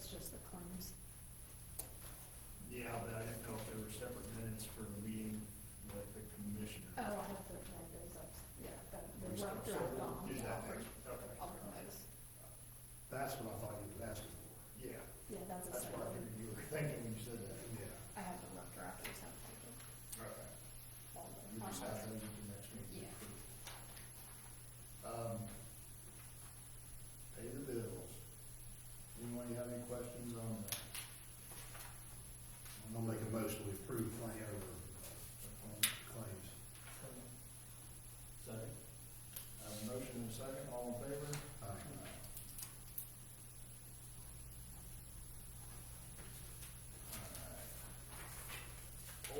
it's just the claims. Yeah, but I didn't know if there were separate minutes for the meeting with the commissioner. Oh, I have to write those up, yeah, the We rough still- draft we'll on. do that next, okay. I'll bring those. That's what I thought you were asking for. Yeah, Yeah, that's a that's what I separate. figured you were thinking when you said that. Yeah. I have the rough draft, I just have to take it. Okay. All the You just have finalized. those at the next meeting. Yeah. Pay the bills. Anyone have any questions on that? I'm gonna make a motion to approve claim, claims. Second. Motion and second, all in favor? Aye.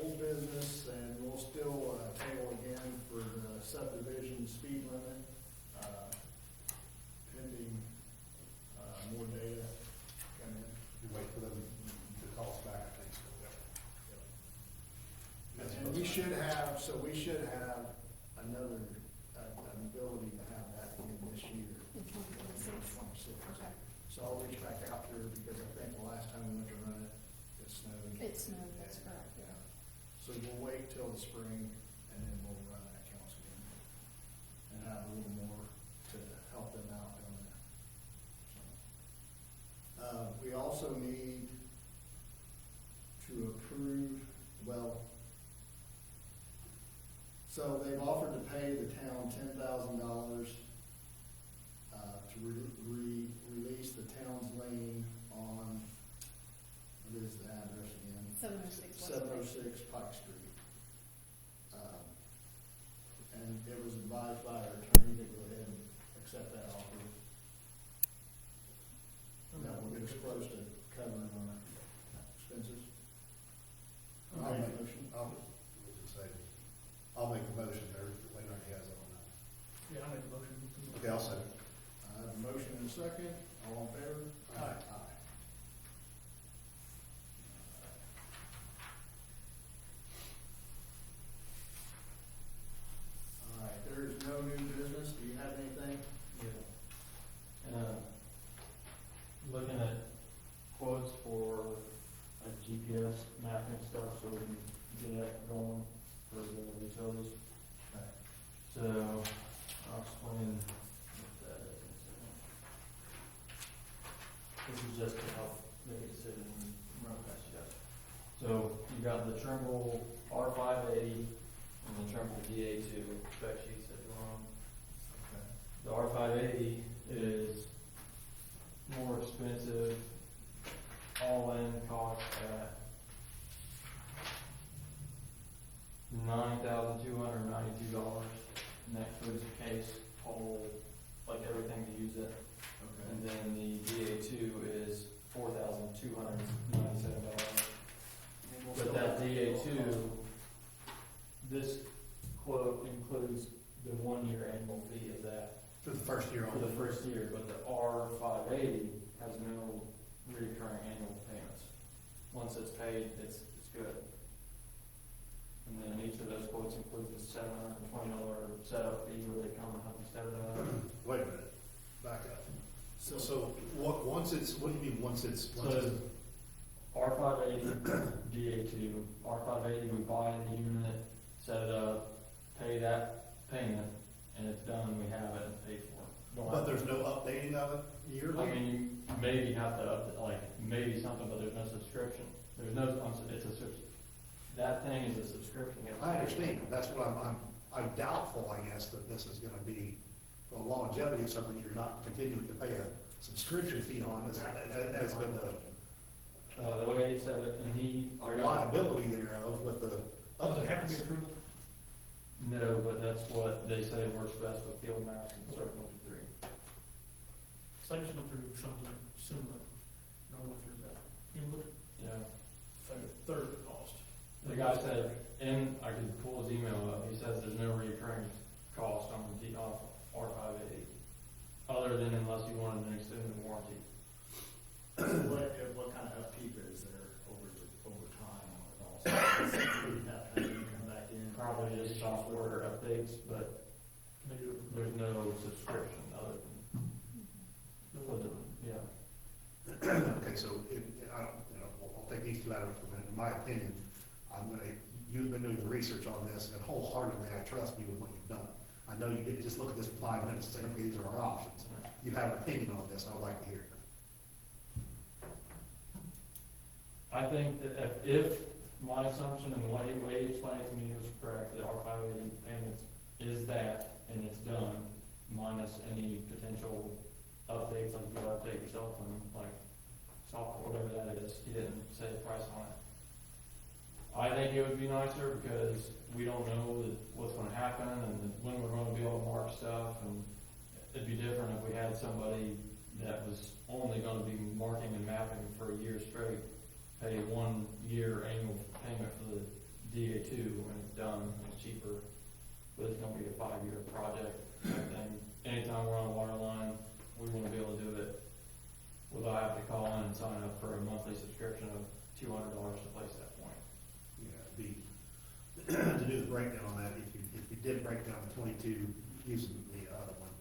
Old business, and we'll still table again for the subdivision speed limit, pending more data come in. You wait for them to call us back, I think so. And we should have, another, an ability to have that in this year. In 2026. 2026. Okay. So I'll reach back out to her, because I think the last time we went to run it, it snowed. It snowed, that's correct. Yeah. So we'll wait till the spring, and then we'll run that council meeting, and have a little more to help them out down there. So, we also need to approve, so they've offered to pay the town $10,000 to release the town's lien on, what is the address again? 706 West. 706 Pike Street. And it was advised by our attorney to go ahead and accept that offer. That will get us close to covering our expenses. I'll Make a make, motion. I'll make the motion there, Wayne already has it on that. Yeah, I make a motion. Okay, I'll second. I have a motion and a second, all in favor? Aye. All right, there is no new business, do you have anything? Looking at quotes for GPS mapping stuff, so we can get that going for the utilities. Okay. So, I'll explain what that is in a second. This is just to help make a decision and run past you guys. So, you got the Trimble R580 and the Trimble DA2 spec sheets that you're on. Okay. The R580 is more expensive, all-in cost at $9,292, and that includes a case, pole, like everything to use it. Okay. And then the DA2 is $4,297. But that DA2, this quote includes the 1-year annual fee of that For the first year for on. the first year, but the R580 has no recurring annual payments. Once it's paid, it's good. And then each of those quotes includes a $720 setup fee where they come and help you set it up. Wait a minute, back up. So, So, what do you mean, once it's? So R580, DA2, R580, we buy the unit, set it up, pay that payment, and it's done, we have it and paid for it. Don't But have- there's no updating of it yearly? I mean, you maybe have to, maybe something, but there's no subscription. There's no, that thing is a subscription. I understand, that's what I'm doubtful, I guess, that this is gonna be, for longevity, something you're not continuing to pay a subscription fee on, has been The way he said it, and a liability thereof with the. Does it have to be approval? No, but that's what they say works best with field maps and Circle 3. So I just went through something similar. I went through that. You look Yeah. at a third of the cost. The guy said, and I can pull his email up, he says there's no recurring cost on the R580, other than unless you wanted an extended warranty. what kind of upkeep is there over time on it also? You'd have to come back in. Probably just software updates, but Can they do it? there's no subscription other than, No. for the, yeah. Okay, Okay, so I don't, I'll take these two out of it for a minute. In my opinion, you've been doing the research on this, and wholeheartedly, I trust you with what you've done. I know you didn't just look at this for 5 minutes and say, okay, these are our options. You have an opinion on this, I would like to hear it. I think that if my assumption and the way you explained it to me was correct, that our 580 payments is that, and it's done, minus any potential updates, like you update your cell phone, like software, whatever that is, he didn't say a price on it. I think it would be nicer because we don't know what's gonna happen and when we're gonna be able to mark stuff, and it'd be different if we had somebody that was only gonna be marking and mapping for a year straight, pay 1 year annual payment for the DA2 when it's done, and it's cheaper, but it's gonna be a 5-year project type thing. Anytime we're on a water line, we wanna be able to do it without having to call in and sign up for a monthly subscription of $200 to place that point. To do the breakdown on that, if you did break down the 22 using the other one,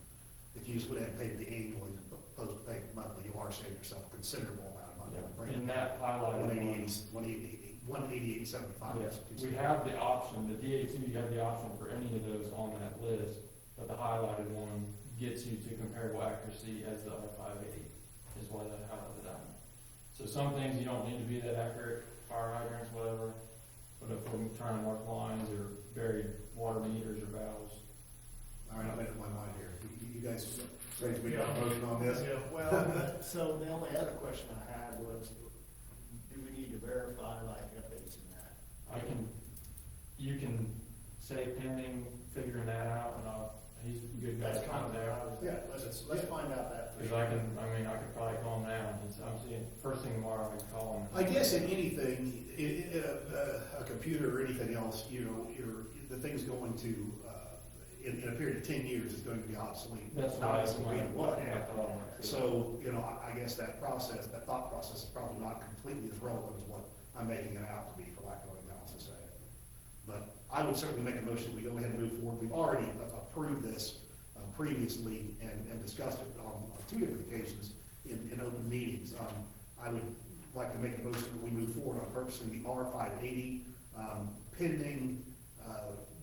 if you just went ahead and paid the annually, opposed to paying monthly, you are saving yourself a considerable amount of money. In that highlighted one. 188.75. Yes, we have the option, the DA2, you have the option for any of those on that list, but the highlighted one gets you to comparable accuracy as the R580, is why that highlighted that one. So some things you don't need to be that accurate, fire hydrants, whatever, but if we're trying to mark lines or buried water meters or valves. All right, I made up my mind here. You guys ready to make a motion on this? Yeah. Well, so the only other question I had was, do we need to verify like updates in that? You can say pending, figuring that out, and he's a good guy to That's kind of contact. Yeah, let's find out that. for Because I sure. could probably call him now, and I'm seeing, first thing tomorrow, I can call him. I guess in anything, a computer or anything else, the thing's going to, in a period of 10 years, is going to be obsolete. That's Not why as we want it. I thought. So, I guess that thought process is probably not completely as relevant as what I'm making it out to be, for lack of a better balance to say. But I would certainly make a motion, we go ahead and move forward. We've already approved this previously and discussed it on 2 different occasions in open meetings. I would like to make a motion that we move forward on purchasing the R580, pending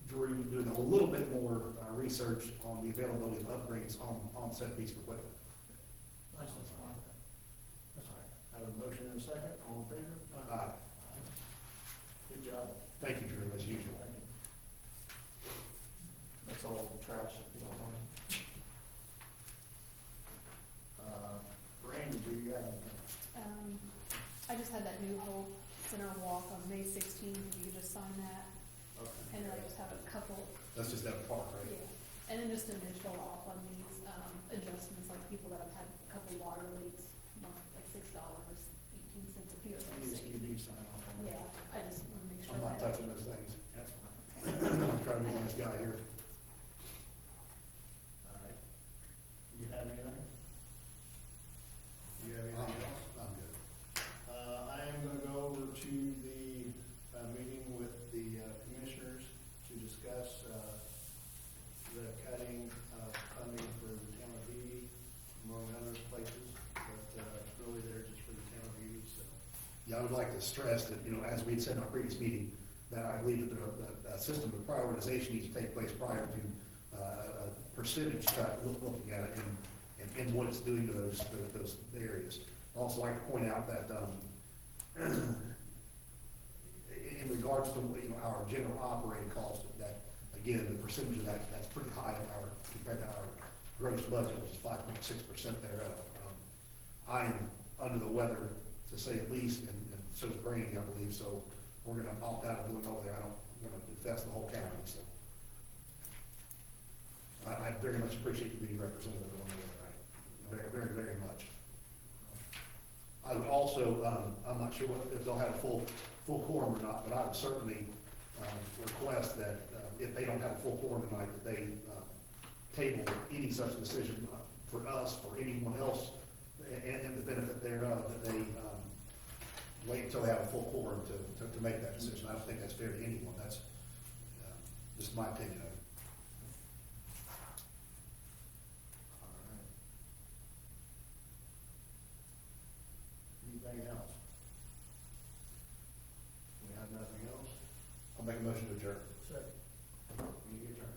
Drew doing a little bit more research on the availability of upgrades on said piece of equipment. That's fine. That's all right. Have a motion in a second, all in favor? Good job. Thank you, Drew, as usual. That's all trash, if you don't mind. Randy, do you have anything? I just had that New Hope Center walk on May 16th, if you could just sign that, Okay. and then I just have a couple, That's just that part, right? yeah, and then just initial off on these, adjustments, like people that have had a couple water leaks, like $6, 18 cents a few of those. You need to sign off on that. Yeah, I just want to make sure. I'm not that- touching those things. That's fine. I'm trying to be a nice guy here. All right. You have anything? You have anything else? I'm good. I am gonna go over to the, meeting with the, commissioners to discuss, the cutting of funding for the town of Beatty, among other places, but, really they're just for the town of Beatty, so. Yeah, I would like to stress that, as we had said in our previous meeting, that I believe that the system of prioritization needs to take place prior to a percentage cut, looking at it and what it's doing to those areas. I'd also like to point out that in regards to our general operating cost, that again, the percentage of that's pretty high compared to our gross budget, which is 5.6% thereof. I am under the weather, to say at least, and so is Brandy, I believe, so we're gonna opt out of doing over there. I'm gonna infest the whole county, so. I very much appreciate you being represented on the other night, very, very, very much. I would also, I'm not sure if they'll have a full quorum or not, but I would certainly request that if they don't have a full quorum tonight, that they table any such decision for us or anyone else and the benefit thereof, that they wait until they have a full quorum to make that decision. I don't think that's fair to anyone. That's just my opinion of it. All right. anything else? We have nothing else? I'll make a motion to adjourn. Second. You adjourn.